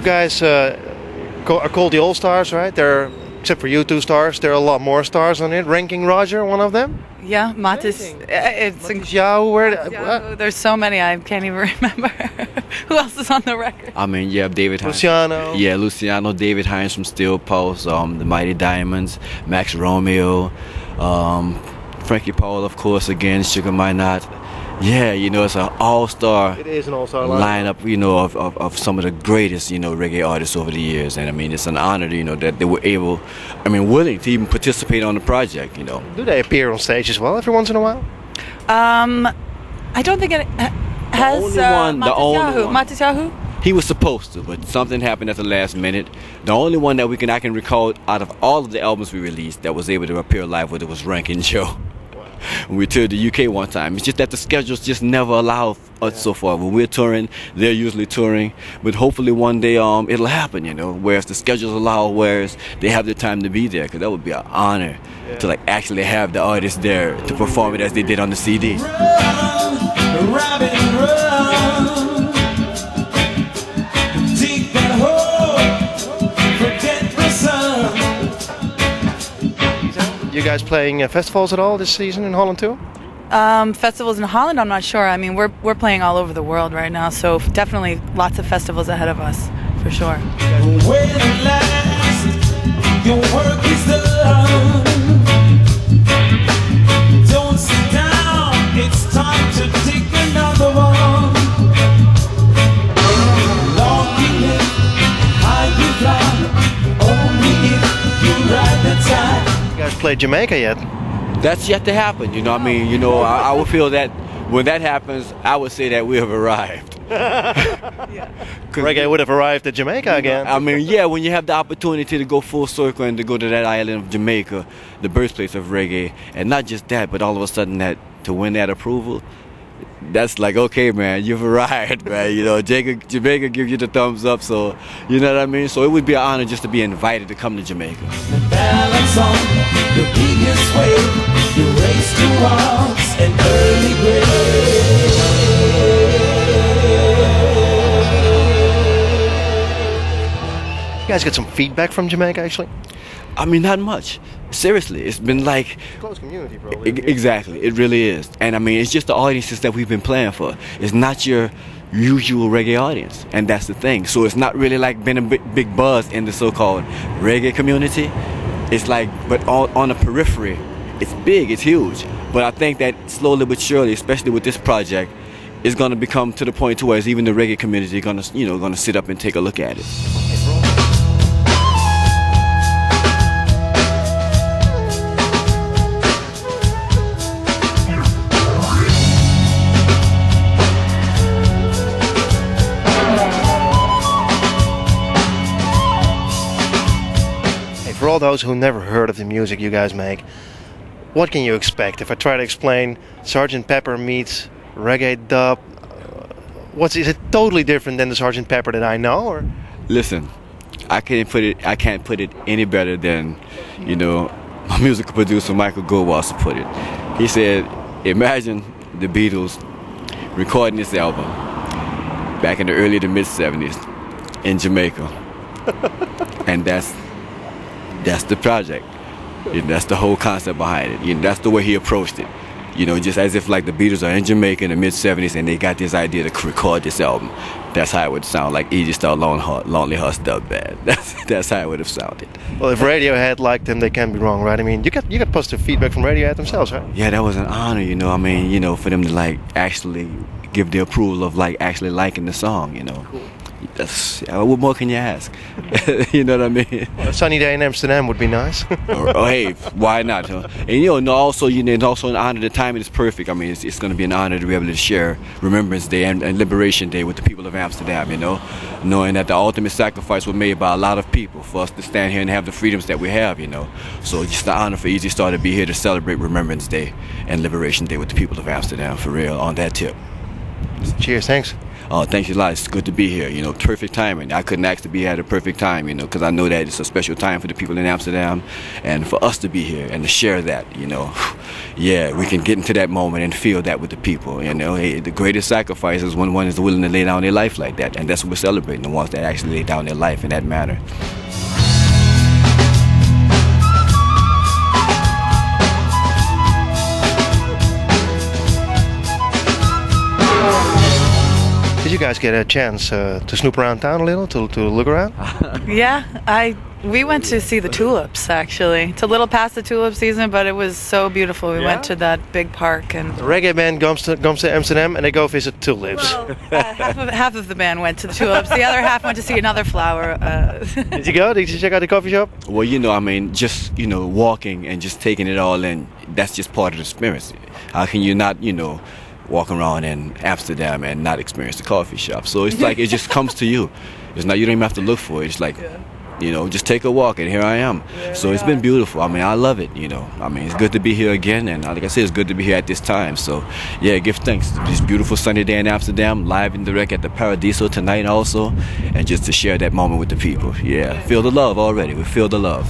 guys are called the All Stars, right? Except for you two stars, there are a lot more stars on it. Ranking Roger, one of them? Yeah, Matis. There's so many, I can't even remember. Who else is on the record? I mean, yeah, David Hines. Luciano. Yeah, Luciano, David Hines from Steel Pulse, the Mighty Diamonds, Max Romeo, Frankie Paul, of course, again, Sugar Minot. Yeah, you know, it's an all-star. It is an all-star lineup, you know, of some of the greatest, you know, reggae artists over the years. And I mean, it's an honor, you know, that they were able, willing to even participate on the project, you know. Do they appear on stage as well every once in a while? I don't think it has. The only one. Matis Yahoo? He was supposed to, but something happened at the last minute. The only one that I can recall out of all of the albums we released that was able to appear live with it was Rankin Joe. When we toured the UK one time. It's just that the schedules just never allow us so far. When we're touring, they're usually touring. But hopefully one day it'll happen, you know, whereas the schedules allow, whereas they have the time to be there. Because that would be an honor to like actually have the artists there to perform it as they did on the CD. Run, rabbit, run. Dig that hole, forget the sun. You guys playing festivals at all this season in Holland too? Festivals in Holland, I'm not sure. I mean, we're playing all over the world right now, so definitely lots of festivals ahead of us, for sure. When at last your work is done, don't sit down, it's time to dig another one. Long you live, high you fly, only if you ride the tide. You guys played Jamaica yet? That's yet to happen, you know. I mean, you know, I would feel that when that happens, I would say that we have arrived. Reggae would have arrived at Jamaica again. I mean, yeah, when you have the opportunity to go full circle and to go to that island of Jamaica, the birthplace of reggae, and not just that, but all of a sudden to win that approval, that's like, okay, man, you've arrived, man. You know, Jamaica gives you the thumbs up, so, you know what I mean? So it would be an honor just to be invited to come to Jamaica. Balance on the biggest wave, you race towards an early grave. You guys get some feedback from Jamaica, actually? I mean, not much. Seriously, it's been like... Close community, probably. Exactly, it really is. And I mean, it's just the audiences that we've been playing for. It's not your usual reggae audience, and that's the thing. So it's not really like been a big buzz in the so-called reggae community. It's like, but on the periphery, it's big, it's huge. But I think that slowly but surely, especially with this project, it's going to become to the point to where even the reggae community is going to, you know, going to sit up and take a look at it. For all those who never heard of the music you guys make, what can you expect if I try to explain Sgt. Pepper meets reggae dub? Is it totally different than the Sgt. Pepper that I know? Or? Listen, I can't put it any better than, you know, my musical producer Michael Goldwasser put it. He said, imagine the Beatles recording this album back in the early to mid 70s in Jamaica, and that's the project. You know, that's the whole concept behind it. You know, that's the way he approached it. You know, just as if like the Beatles are in Jamaica in the mid 70s and they got this idea to record this album. That's how it would sound, like Easy Star Lonely Hearts Dub Band. That's how it would have sounded. Well, if Radiohead liked them, they can't be wrong, right? I mean, you got positive feedback from Radiohead themselves, right? Yeah, that was an honor, you know. I mean, you know, for them to like actually give the approval of like actually liking the song, you know. Cool. What more can you ask? You know what I mean? Well, a sunny day in Amsterdam would be nice. Oh, hey, why not? Huh? And you know, also, you know, it's also an honor. The timing is perfect. I mean, it's going to be an honor to be able to share Remembrance Day and Liberation Day with the people of Amsterdam. You know, knowing that the ultimate sacrifice was made by a lot of people for us to stand here and have the freedoms that we have. You know, so just an honor for Easy Star to be here to celebrate Remembrance Day and Liberation Day with the people of Amsterdam. For real, on that tip. Cheers, thanks. Oh, thanks a lot. It's good to be here. You know, perfect timing. I couldn't ask to be at a perfect time, you know, because I know that it's a special time for the people in Amsterdam and for us to be here and to share that, you know. Yeah, we can get into that moment and feel that with the people, you know. Hey, the greatest sacrifice is when one is willing to lay down their life like that, and that's what we're celebrating, the ones that actually lay down their life in that manner. Did you guys get a chance to snoop around town a little, to look around? Yeah, we went to see the tulips, actually. It's a little past the tulip season, but it was so beautiful. We went to that big park. And The reggae band comes to Amsterdam and they go visit tulips. well, half of the band went to the tulips. The other half went to see another flower. Did you go? Did you check out the coffee shop? Well, you know, I mean, just, you know, walking and just taking it all in, that's just part of the experience. How can you not, you know, walk around in Amsterdam and not experience the coffee shop? So it's like it just comes to you. It's not, you don't even have to look for it. It's like, you know, just take a walk and here I am. So it's been beautiful. I mean, I love it, you know. I mean, it's good to be here again, and like I said, it's good to be here at this time. So yeah, give thanks. This beautiful sunny day in Amsterdam, live and direct at the Paradiso tonight also, and just to share that moment with the people. Yeah, feel the love already. We feel the love.